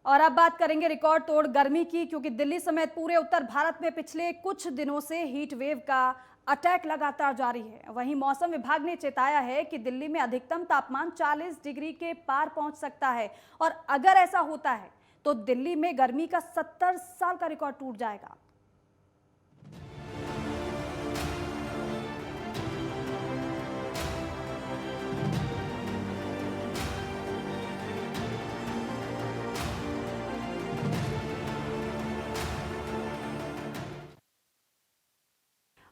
और अब बात करेंगे रिकॉर्ड तोड़ गर्मी की, क्योंकि दिल्ली समेत पूरे उत्तर भारत में पिछले कुछ दिनों से हीट वेव का अटैक लगातार जारी है। वहीं मौसम विभाग ने चेताया है कि दिल्ली में अधिकतम तापमान 40 डिग्री के पार पहुंच सकता है और अगर ऐसा होता है तो दिल्ली में गर्मी का 70 साल का रिकॉर्ड टूट जाएगा।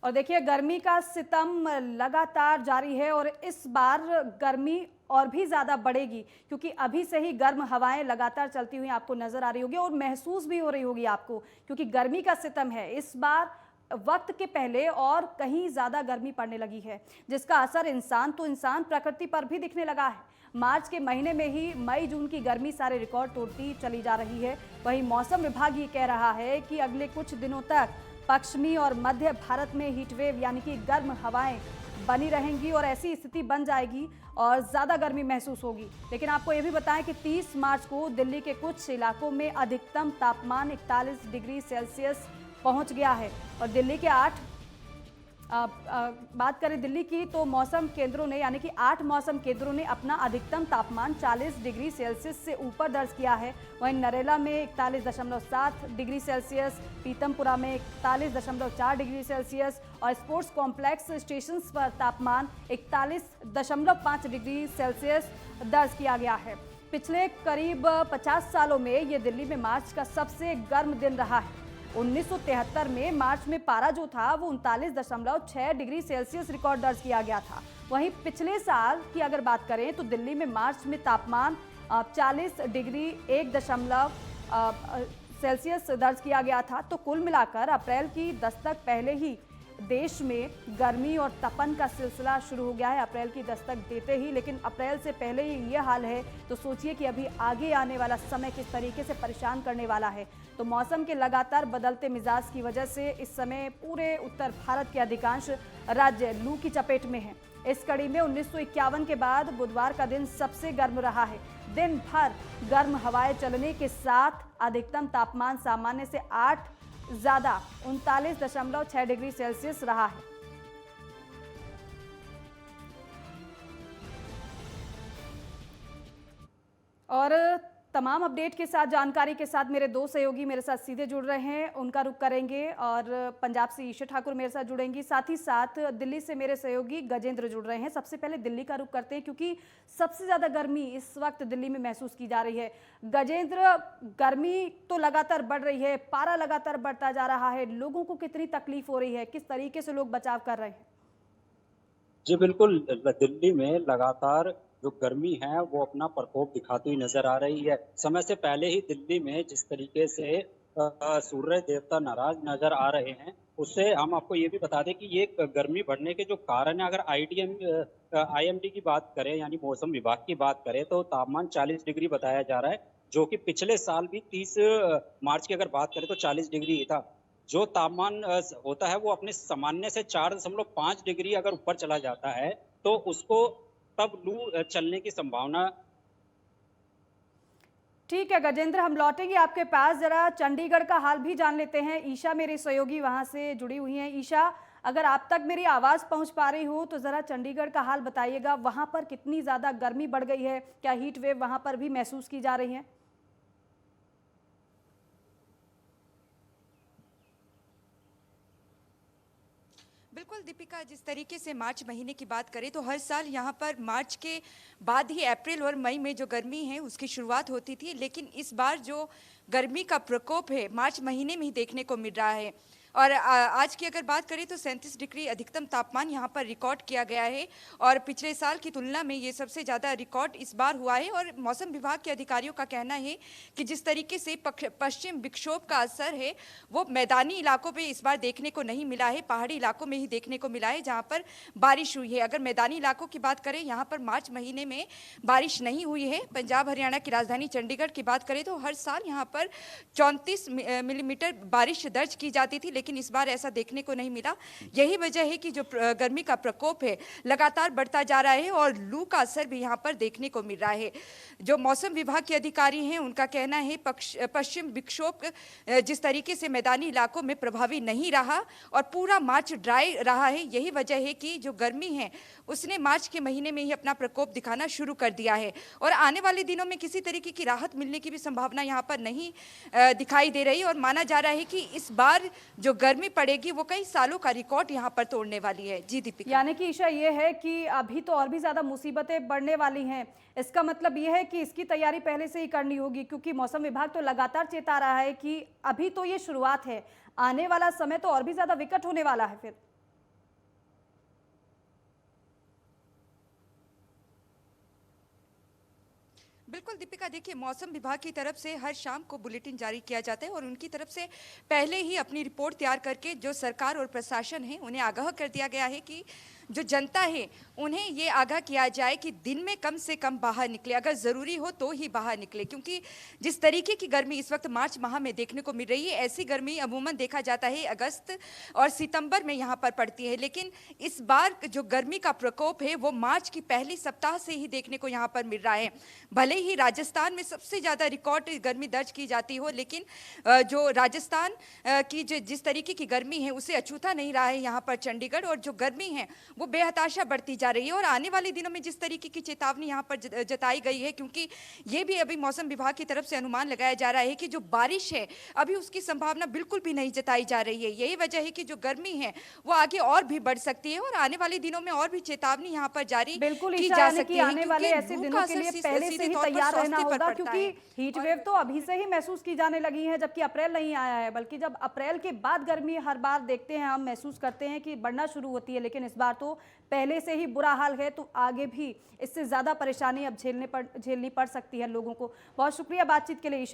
और देखिए, गर्मी का सितम लगातार जारी है और इस बार गर्मी और भी ज़्यादा बढ़ेगी, क्योंकि अभी से ही गर्म हवाएं लगातार चलती हुई आपको नज़र आ रही होगी और महसूस भी हो रही होगी आपको, क्योंकि गर्मी का सितम है। इस बार वक्त के पहले और कहीं ज़्यादा गर्मी पड़ने लगी है, जिसका असर इंसान प्रकृति पर भी दिखने लगा है। मार्च के महीने में ही मई जून की गर्मी सारे रिकॉर्ड तोड़ती चली जा रही है। वहीं मौसम विभाग ये कह रहा है कि अगले कुछ दिनों तक पश्चिमी और मध्य भारत में हीटवेव यानी कि गर्म हवाएं बनी रहेंगी और ऐसी स्थिति बन जाएगी और ज़्यादा गर्मी महसूस होगी। लेकिन आपको ये भी बताएं कि 30 मार्च को दिल्ली के कुछ इलाकों में अधिकतम तापमान 41 डिग्री सेल्सियस पहुंच गया है और दिल्ली के बात करें दिल्ली की, तो मौसम केंद्रों ने यानी कि 8 मौसम केंद्रों ने अपना अधिकतम तापमान 40 डिग्री सेल्सियस से ऊपर दर्ज किया है। वहीं नरेला में 41.7 डिग्री सेल्सियस, पीतमपुरा में 41.4 डिग्री सेल्सियस और स्पोर्ट्स कॉम्प्लेक्स स्टेशन पर तापमान 41.5 डिग्री सेल्सियस दर्ज किया गया है। पिछले करीब 50 सालों में ये दिल्ली में मार्च का सबसे गर्म दिन रहा है। 1973 में मार्च में पारा जो था वो 39.6 डिग्री सेल्सियस रिकॉर्ड दर्ज किया गया था। वहीं पिछले साल की अगर बात करें तो दिल्ली में मार्च में तापमान 40 डिग्री 1 सेल्सियस दर्ज किया गया था। तो कुल मिलाकर अप्रैल की दस्तक पहले ही देश में गर्मी और तपन का सिलसिला शुरू हो गया है, अप्रैल की दस्तक देते ही। लेकिन अप्रैल से पहले ही ये हाल है तो सोचिए कि अभी आगे आने वाला समय किस तरीके से परेशान करने वाला है। तो मौसम के लगातार बदलते मिजाज की वजह से इस समय पूरे उत्तर भारत के अधिकांश राज्य लू की चपेट में हैं। इस कड़ी में 1951 के बाद बुधवार का दिन सबसे गर्म रहा है। दिन भर गर्म हवाएं चलने के साथ अधिकतम तापमान सामान्य से 8 ज्यादा 39.6 डिग्री सेल्सियस रहा है। और तमाम अपडेट के साथ, जानकारी के साथ मेरे दो सहयोगी मेरे साथ सीधे जुड़ रहे हैं, उनका रुख करेंगे। और पंजाब से ईशा ठाकुर मेरे साथ जुड़ेंगी, साथ ही साथ दिल्ली से मेरे सहयोगी गजेंद्र जुड़ रहे हैं। सबसे पहले दिल्ली का रुख करते हैं, क्योंकि सबसे ज़्यादा गर्मी इस वक्त दिल्ली में महसूस की जा रही है। गजेंद्र, गर्मी तो लगातार बढ़ रही है, पारा लगातार बढ़ता जा रहा है, लोगों को कितनी तकलीफ हो रही है, किस तरीके से लोग बचाव कर रहे हैं? जी बिल्कुल, दिल्ली में लगातार जो गर्मी है वो अपना प्रकोप दिखाती हुई नज़र आ रही है। समय से पहले ही दिल्ली में जिस तरीके से सूर्य देवता नाराज़ नज़र आ रहे हैं, उससे हम आपको ये भी बता दें कि ये गर्मी बढ़ने के जो कारण है, अगर आईएमडी की बात करें यानी मौसम विभाग की बात करें तो तापमान 40 डिग्री बताया जा रहा है, जो कि पिछले साल भी 30 मार्च की अगर बात करें तो 40 डिग्री ही था। जो तापमान होता है वो अपने सामान्य से 4.5 डिग्री अगर ऊपर चला जाता है तो उसको तब लू चलने की संभावना। ठीक है गजेंद्र, हम लौटेंगे आपके पास। जरा चंडीगढ़ का हाल भी जान लेते हैं। ईशा मेरी सहयोगी वहां से जुड़ी हुई हैं। ईशा, अगर आप तक मेरी आवाज पहुंच पा रही हो तो जरा चंडीगढ़ का हाल बताइएगा। वहां पर कितनी ज्यादा गर्मी बढ़ गई है, क्या हीट वेव वहां पर भी महसूस की जा रही है? बिल्कुल दीपिका, जिस तरीके से मार्च महीने की बात करें तो हर साल यहाँ पर मार्च के बाद ही अप्रैल और मई में जो गर्मी है उसकी शुरुआत होती थी, लेकिन इस बार जो गर्मी का प्रकोप है मार्च महीने में ही देखने को मिल रहा है। और आज की अगर बात करें तो 37 डिग्री अधिकतम तापमान यहाँ पर रिकॉर्ड किया गया है और पिछले साल की तुलना में ये सबसे ज़्यादा रिकॉर्ड इस बार हुआ है। और मौसम विभाग के अधिकारियों का कहना है कि जिस तरीके से पश्चिम विक्षोभ का असर है वो मैदानी इलाकों पे इस बार देखने को नहीं मिला है, पहाड़ी इलाकों में ही देखने को मिला है जहाँ पर बारिश हुई है। अगर मैदानी इलाकों की बात करें, यहाँ पर मार्च महीने में बारिश नहीं हुई है। पंजाब हरियाणा की राजधानी चंडीगढ़ की बात करें तो हर साल यहाँ पर 34 मिलीमीटर बारिश दर्ज की जाती थी, लेकिन इस बार ऐसा देखने को नहीं मिला। यही वजह है कि जो गर्मी का प्रकोप है लगातार बढ़ता जा रहा है और लू का असर भी यहाँ पर देखने को मिल रहा है। जो मौसम विभाग के अधिकारी हैं उनका कहना है पश्चिम विक्षोभ जिस तरीके से मैदानी इलाकों में प्रभावी नहीं रहा और पूरा मार्च ड्राई रहा है, यही वजह है कि जो गर्मी है उसने मार्च के महीने में ही अपना प्रकोप दिखाना शुरू कर दिया है और आने वाले दिनों में किसी तरीके की राहत मिलने की भी संभावना यहाँ पर नहीं दिखाई दे रही और माना जा रहा है कि इस बार जो गर्मी पड़ेगी वो कई सालों का रिकॉर्ड यहाँ पर तोड़ने वाली है। जी दीपिका। यानी कि ईशा ये है कि अभी तो और भी ज्यादा मुसीबतें बढ़ने वाली हैं। इसका मतलब ये है कि इसकी तैयारी पहले से ही करनी होगी, क्योंकि मौसम विभाग तो लगातार चेता रहा है कि अभी तो ये शुरुआत है, आने वाला समय तो और भी ज्यादा विकट होने वाला है फिर। बिल्कुल दीपिका, देखिए मौसम विभाग की तरफ से हर शाम को बुलेटिन जारी किया जाता है और उनकी तरफ से पहले ही अपनी रिपोर्ट तैयार करके जो सरकार और प्रशासन है उन्हें आगाह कर दिया गया है कि जो जनता है उन्हें ये आगाह किया जाए कि दिन में कम से कम बाहर निकले, अगर ज़रूरी हो तो ही बाहर निकले, क्योंकि जिस तरीके की गर्मी इस वक्त मार्च माह में देखने को मिल रही है ऐसी गर्मी अमूमन देखा जाता है अगस्त और सितंबर में यहाँ पर पड़ती है, लेकिन इस बार जो गर्मी का प्रकोप है वो मार्च की पहली सप्ताह से ही देखने को यहाँ पर मिल रहा है। भले ही राजस्थान में सबसे ज़्यादा रिकॉर्ड गर्मी दर्ज की जाती हो, लेकिन जो राजस्थान की जिस तरीके की गर्मी है उसे अछूता नहीं रहा है यहाँ पर चंडीगढ़, और जो गर्मी है वो बेहताशा बढ़ती जा रही है। और आने वाले दिनों में जिस तरीके की चेतावनी यहाँ पर जताई गई है, क्योंकि ये भी अभी मौसम विभाग की तरफ से अनुमान लगाया जा रहा है कि जो बारिश है अभी उसकी संभावना बिल्कुल भी नहीं जताई जा रही है। यही वजह है कि जो गर्मी है वो आगे और भी बढ़ सकती है और आने वाले दिनों में और भी चेतावनी यहाँ पर जारी की जा सकती है। आने वाले ऐसे दिनों के लिए पहले से ही तैयार रहना होगा, क्योंकि हीट वेव तो अभी से ही महसूस की जाने लगी है, जबकि अप्रैल नहीं आया है, बल्कि जब अप्रैल के बाद गर्मी हर बार देखते हैं हम महसूस करते हैं कि बढ़ना शुरू होती है, लेकिन इस बार तो पहले से ही बुरा हाल है, तो आगे भी इससे ज्यादा परेशानी अब झेलनी पड़ सकती है लोगों को। बहुत शुक्रिया बातचीत के लिए ईशा।